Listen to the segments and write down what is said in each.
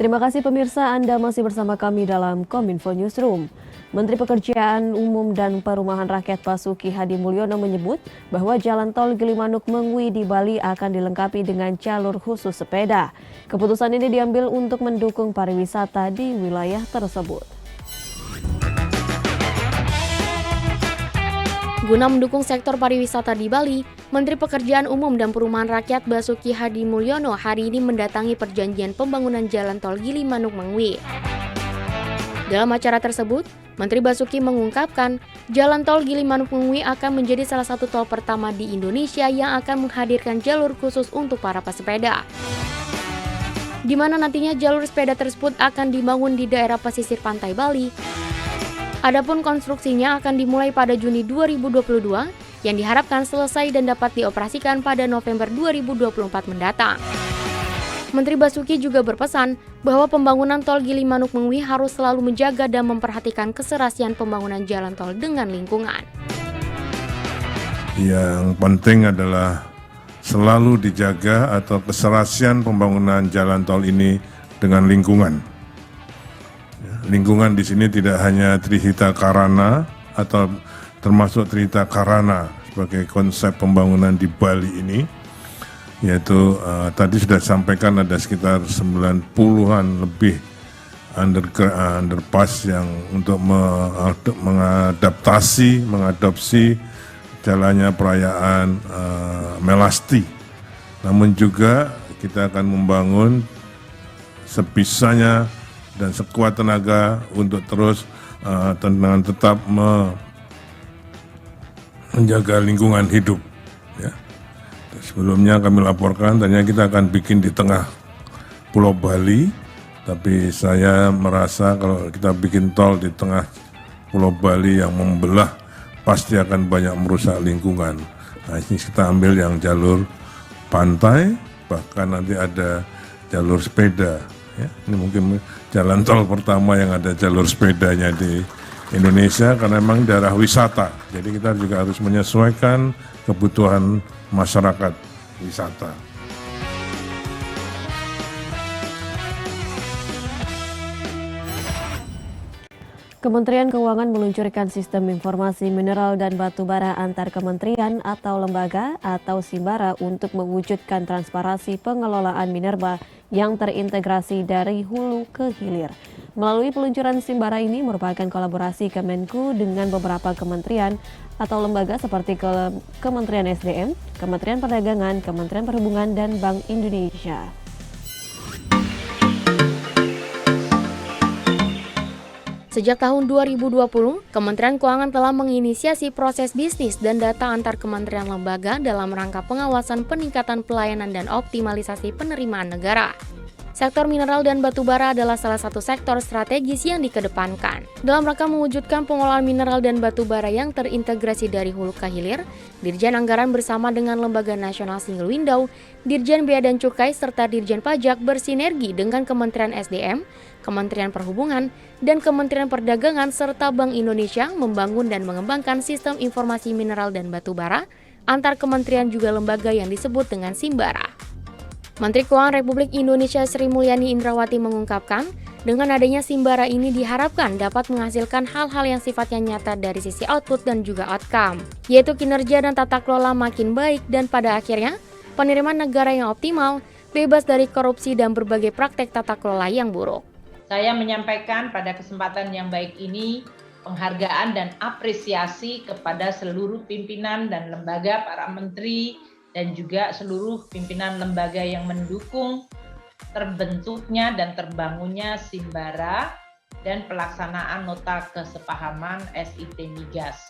Terima kasih pemirsa, Anda masih bersama kami dalam Kominfo Newsroom. Menteri Pekerjaan Umum dan Perumahan Rakyat Basuki Hadi Mulyono menyebut bahwa jalan tol Gilimanuk Mengwi di Bali akan dilengkapi dengan jalur khusus sepeda. Keputusan ini diambil untuk mendukung pariwisata di wilayah tersebut. Guna mendukung sektor pariwisata di Bali, Menteri Pekerjaan Umum dan Perumahan Rakyat Basuki Hadi Mulyono hari ini mendatangi perjanjian pembangunan jalan tol Gilimanuk Mengwi. Dalam acara tersebut, Menteri Basuki mengungkapkan jalan tol Gilimanuk Mengwi akan menjadi salah satu tol pertama di Indonesia yang akan menghadirkan jalur khusus untuk para pesepeda, di mana nantinya jalur sepeda tersebut akan dibangun di daerah pesisir pantai Bali. Adapun konstruksinya akan dimulai pada Juni 2022 yang diharapkan selesai dan dapat dioperasikan pada November 2024 mendatang. Menteri Basuki juga berpesan bahwa pembangunan tol Gilimanuk Mengwi harus selalu menjaga dan memperhatikan keserasian pembangunan jalan tol dengan lingkungan. Yang penting adalah selalu dijaga atau keserasian pembangunan jalan tol ini dengan lingkungan. Lingkungan di sini tidak hanya Trihita Karana atau termasuk Trihita Karana sebagai konsep pembangunan di Bali ini, yaitu tadi sudah disampaikan ada sekitar 90-an lebih underpass yang untuk mengadopsi jalannya perayaan Melasti. Namun juga kita akan membangun sebisanya dan sekuat tenaga untuk terus tetap menjaga lingkungan hidup. Ya. Sebelumnya kami laporkan, tadinya kita akan bikin di tengah Pulau Bali, tapi saya merasa kalau kita bikin tol di tengah Pulau Bali yang membelah, pasti akan banyak merusak lingkungan. Nah, ini kita ambil yang jalur pantai, bahkan nanti ada jalur sepeda. Ya, ini mungkin jalan tol pertama yang ada jalur sepedanya di Indonesia karena memang daerah wisata. Jadi kita juga harus menyesuaikan kebutuhan masyarakat wisata. Kementerian Keuangan meluncurkan sistem informasi mineral dan batu bara antar kementerian atau lembaga atau Simbara untuk mewujudkan transparansi pengelolaan minerba yang terintegrasi dari hulu ke hilir. Melalui peluncuran Simbara ini merupakan kolaborasi Kemenku dengan beberapa kementerian atau lembaga seperti Kementerian SDM, Kementerian Perdagangan, Kementerian Perhubungan, dan Bank Indonesia. Sejak tahun 2020, Kementerian Keuangan telah menginisiasi proses bisnis dan data antar kementerian lembaga dalam rangka pengawasan peningkatan pelayanan dan optimalisasi penerimaan negara. Sektor mineral dan batu bara adalah salah satu sektor strategis yang dikedepankan. Dalam rangka mewujudkan pengolahan mineral dan batu bara yang terintegrasi dari hulu ke hilir, Dirjen Anggaran bersama dengan Lembaga Nasional Single Window, Dirjen Bea dan Cukai, serta Dirjen Pajak bersinergi dengan Kementerian SDM, Kementerian Perhubungan, dan Kementerian Perdagangan serta Bank Indonesia membangun dan mengembangkan sistem informasi mineral dan batu bara antar kementerian juga lembaga yang disebut dengan Simbara. Menteri Keuangan Republik Indonesia Sri Mulyani Indrawati mengungkapkan, dengan adanya Simbara ini diharapkan dapat menghasilkan hal-hal yang sifatnya nyata dari sisi output dan juga outcome, yaitu kinerja dan tata kelola makin baik dan pada akhirnya penerimaan negara yang optimal, bebas dari korupsi dan berbagai praktek tata kelola yang buruk. Saya menyampaikan pada kesempatan yang baik ini penghargaan dan apresiasi kepada seluruh pimpinan dan lembaga para menteri dan juga seluruh pimpinan lembaga yang mendukung terbentuknya dan terbangunnya Simbara dan pelaksanaan nota kesepahaman SIT Migas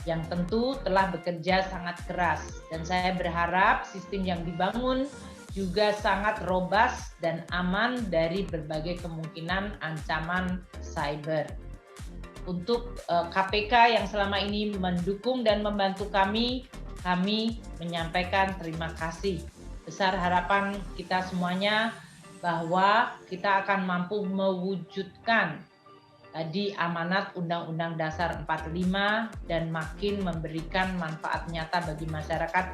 yang tentu telah bekerja sangat keras, dan saya berharap sistem yang dibangun juga sangat robust dan aman dari berbagai kemungkinan ancaman cyber. Untuk KPK yang selama ini mendukung dan membantu kami menyampaikan terima kasih. Besar harapan kita semuanya bahwa kita akan mampu mewujudkan tadi amanat Undang-Undang Dasar 45 dan makin memberikan manfaat nyata bagi masyarakat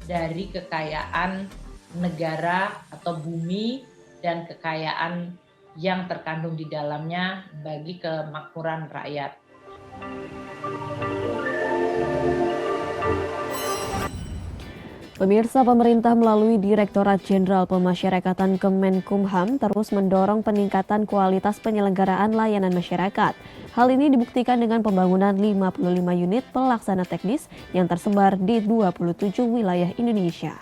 dari kekayaan negara atau bumi dan kekayaan yang terkandung di dalamnya bagi kemakmuran rakyat. Pemirsa, pemerintah melalui Direktorat Jenderal Pemasyarakatan Kemenkumham terus mendorong peningkatan kualitas penyelenggaraan layanan masyarakat. Hal ini dibuktikan dengan pembangunan 55 unit pelaksana teknis yang tersebar di 27 wilayah Indonesia.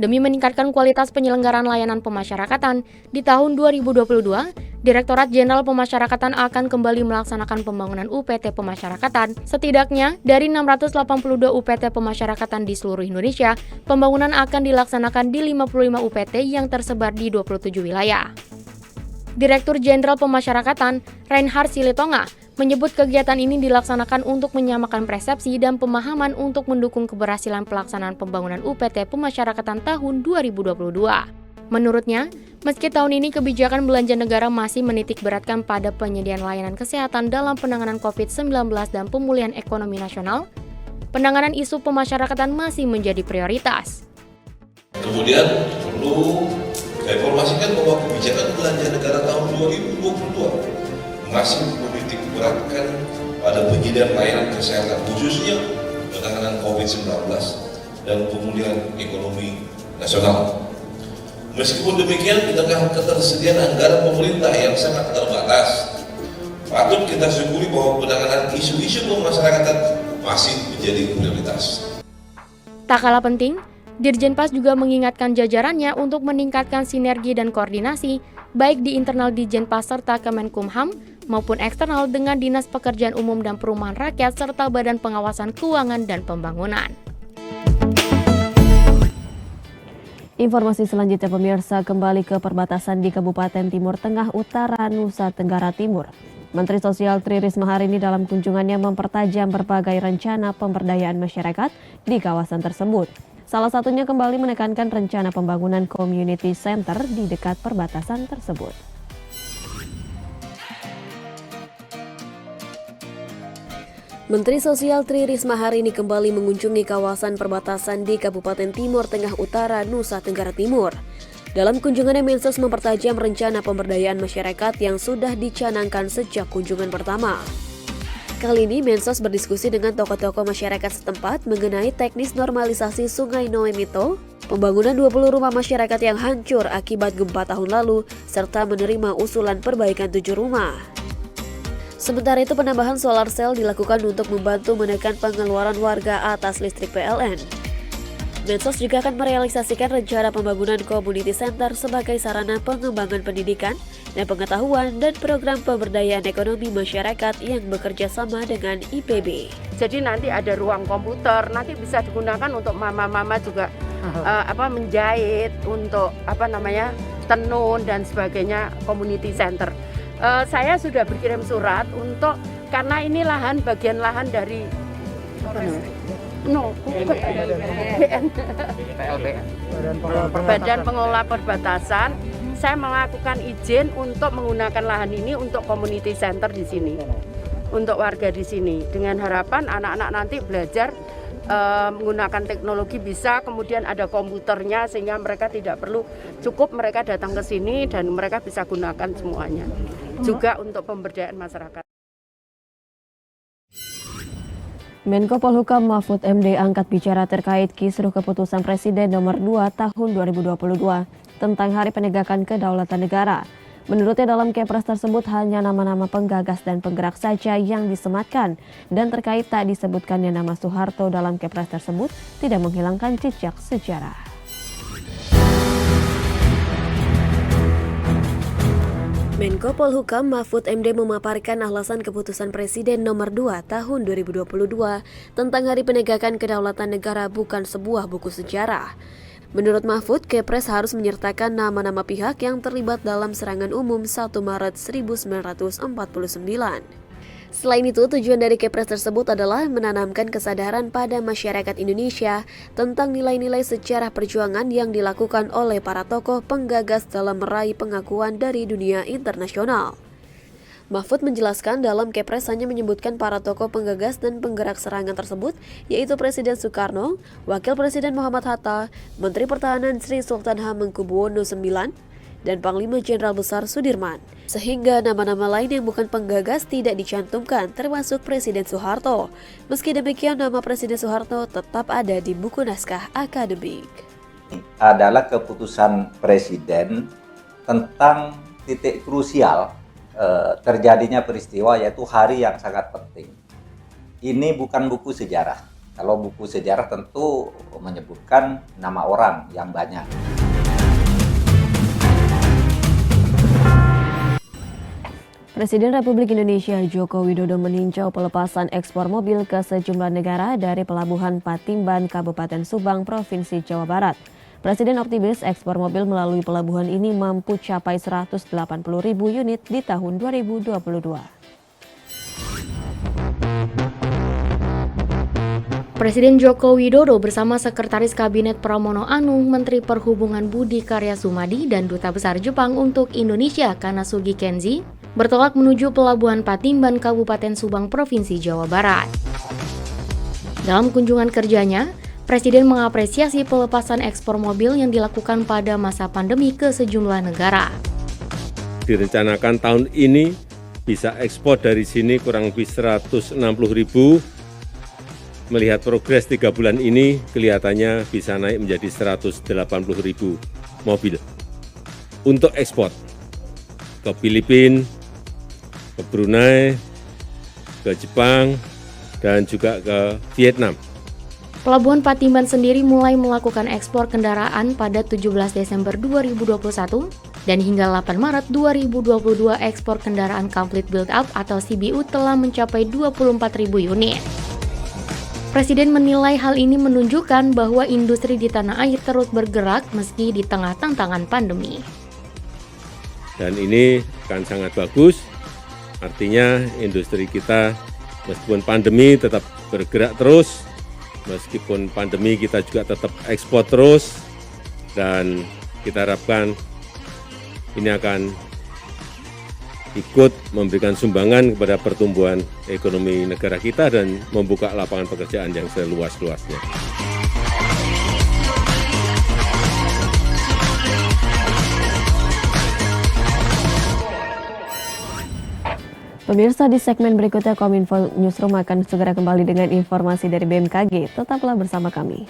Demi meningkatkan kualitas penyelenggaraan layanan pemasyarakatan, di tahun 2022, Direktorat Jenderal Pemasyarakatan akan kembali melaksanakan pembangunan UPT Pemasyarakatan. Setidaknya, dari 682 UPT Pemasyarakatan di seluruh Indonesia, pembangunan akan dilaksanakan di 55 UPT yang tersebar di 27 wilayah. Direktur Jenderal Pemasyarakatan, Reinhard Silitonga, menyebut kegiatan ini dilaksanakan untuk menyamakan persepsi dan pemahaman untuk mendukung keberhasilan pelaksanaan pembangunan UPT Pemasyarakatan tahun 2022. Menurutnya, meski tahun ini kebijakan belanja negara masih menitik beratkan pada penyediaan layanan kesehatan dalam penanganan COVID-19 dan pemulihan ekonomi nasional, penanganan isu pemasyarakatan masih menjadi prioritas. Kemudian perlu saya informasikan bahwa kebijakan belanja negara tahun 2022 masih menitik beratkan pada penyediaan layanan kesehatan khususnya penanganan COVID-19 dan pemulihan ekonomi nasional. Meskipun demikian, di tengah ketersediaan anggaran pemerintah yang sangat terbatas, patut kita syukuri bahwa penanganan isu-isu pemasyarakatan masih menjadi prioritas. Tak kalah penting, Dirjenpas juga mengingatkan jajarannya untuk meningkatkan sinergi dan koordinasi baik di internal Dirjenpas serta Kemenkumham maupun eksternal dengan Dinas Pekerjaan Umum dan Perumahan Rakyat serta Badan Pengawasan Keuangan dan Pembangunan. Informasi selanjutnya, pemirsa, kembali ke perbatasan di Kabupaten Timur Tengah Utara, Nusa Tenggara Timur. Menteri Sosial Tri Risma hari ini dalam kunjungannya mempertajam berbagai rencana pemberdayaan masyarakat di kawasan tersebut. Salah satunya kembali menekankan rencana pembangunan community center di dekat perbatasan tersebut. Menteri Sosial Tri Risma hari ini kembali mengunjungi kawasan perbatasan di Kabupaten Timur Tengah Utara, Nusa Tenggara Timur. Dalam kunjungannya, Mensos mempertajam rencana pemberdayaan masyarakat yang sudah dicanangkan sejak kunjungan pertama. Kali ini, Mensos berdiskusi dengan tokoh-tokoh masyarakat setempat mengenai teknis normalisasi Sungai Noemito, pembangunan 20 rumah masyarakat yang hancur akibat gempa tahun lalu, serta menerima usulan perbaikan 7 rumah. Sementara itu, penambahan solar cell dilakukan untuk membantu menekan pengeluaran warga atas listrik PLN. Mensos juga akan merealisasikan rencana pembangunan community center sebagai sarana pengembangan pendidikan dan pengetahuan dan program pemberdayaan ekonomi masyarakat yang bekerja sama dengan IPB. Jadi nanti ada ruang komputer, nanti bisa digunakan untuk mama-mama juga menjahit, untuk tenun dan sebagainya, community center. Saya sudah berkirim surat karena ini bagian lahan dari Badan Pengelola Perbatasan. Saya melakukan izin untuk menggunakan lahan ini untuk community center di sini, untuk warga di sini, dengan harapan anak-anak nanti belajar menggunakan teknologi bisa, kemudian ada komputernya sehingga mereka tidak perlu, cukup mereka datang ke sini dan mereka bisa gunakan semuanya. Juga untuk pemberdayaan masyarakat. Menko Polhukam Mahfud MD angkat bicara terkait kisruh keputusan Presiden nomor 2 tahun 2022 tentang Hari Penegakan Kedaulatan Negara. Menurutnya dalam Kepres tersebut hanya nama-nama penggagas dan penggerak saja yang disematkan, dan terkait tak disebutkannya nama Soeharto dalam Kepres tersebut tidak menghilangkan jejak sejarah. Menko Polhukam Mahfud MD memaparkan alasan keputusan Presiden nomor 2 tahun 2022 tentang Hari Penegakan Kedaulatan Negara bukan sebuah buku sejarah. Menurut Mahfud, Kepres harus menyertakan nama-nama pihak yang terlibat dalam serangan umum 1 Maret 1949. Selain itu, tujuan dari Kepres tersebut adalah menanamkan kesadaran pada masyarakat Indonesia tentang nilai-nilai sejarah perjuangan yang dilakukan oleh para tokoh penggagas dalam meraih pengakuan dari dunia internasional. Mahfud menjelaskan dalam Kepres hanya menyebutkan para tokoh penggagas dan penggerak serangan tersebut, yaitu Presiden Soekarno, Wakil Presiden Muhammad Hatta, Menteri Pertahanan Sri Sultan Hamengkubuwono IX, dan Panglima Jenderal Besar Sudirman. Sehingga nama-nama lain yang bukan penggagas tidak dicantumkan, termasuk Presiden Soeharto. Meski demikian, nama Presiden Soeharto tetap ada di buku naskah akademik. Adalah keputusan Presiden tentang titik krusial terjadinya peristiwa, yaitu hari yang sangat penting. Ini bukan buku sejarah. Kalau buku sejarah tentu menyebutkan nama orang yang banyak. Presiden Republik Indonesia Joko Widodo meninjau pelepasan ekspor mobil ke sejumlah negara dari Pelabuhan Patimban, Kabupaten Subang, Provinsi Jawa Barat. Presiden optimis ekspor mobil melalui pelabuhan ini mampu capai 180.000 unit di tahun 2022. Presiden Joko Widodo bersama Sekretaris Kabinet Pramono Anung, Menteri Perhubungan Budi Karya Sumadi, dan Duta Besar Jepang untuk Indonesia Kanasugi Kenji bertolak menuju Pelabuhan Patimban, Kabupaten Subang, Provinsi Jawa Barat. Dalam kunjungan kerjanya, Presiden mengapresiasi pelepasan ekspor mobil yang dilakukan pada masa pandemi ke sejumlah negara. Direncanakan tahun ini bisa ekspor dari sini kurang lebih 160.000. Melihat progres 3 bulan ini, kelihatannya bisa naik menjadi 180.000 mobil untuk ekspor ke Filipina, ke Brunei, ke Jepang, dan juga ke Vietnam. Pelabuhan Patimban sendiri mulai melakukan ekspor kendaraan pada 17 Desember 2021 dan hingga 8 Maret 2022 ekspor kendaraan complete build up atau CBU telah mencapai 24.000 unit. Presiden menilai hal ini menunjukkan bahwa industri di tanah air terus bergerak meski di tengah tantangan pandemi. Dan ini akan sangat bagus, artinya industri kita meskipun pandemi tetap bergerak terus, meskipun pandemi kita juga tetap ekspor terus, dan kita harapkan ini akan ikut memberikan sumbangan kepada pertumbuhan ekonomi negara kita dan membuka lapangan pekerjaan yang seluas-luasnya. Pemirsa, di segmen berikutnya Kominfo Newsroom akan segera kembali dengan informasi dari BMKG. Tetaplah bersama kami.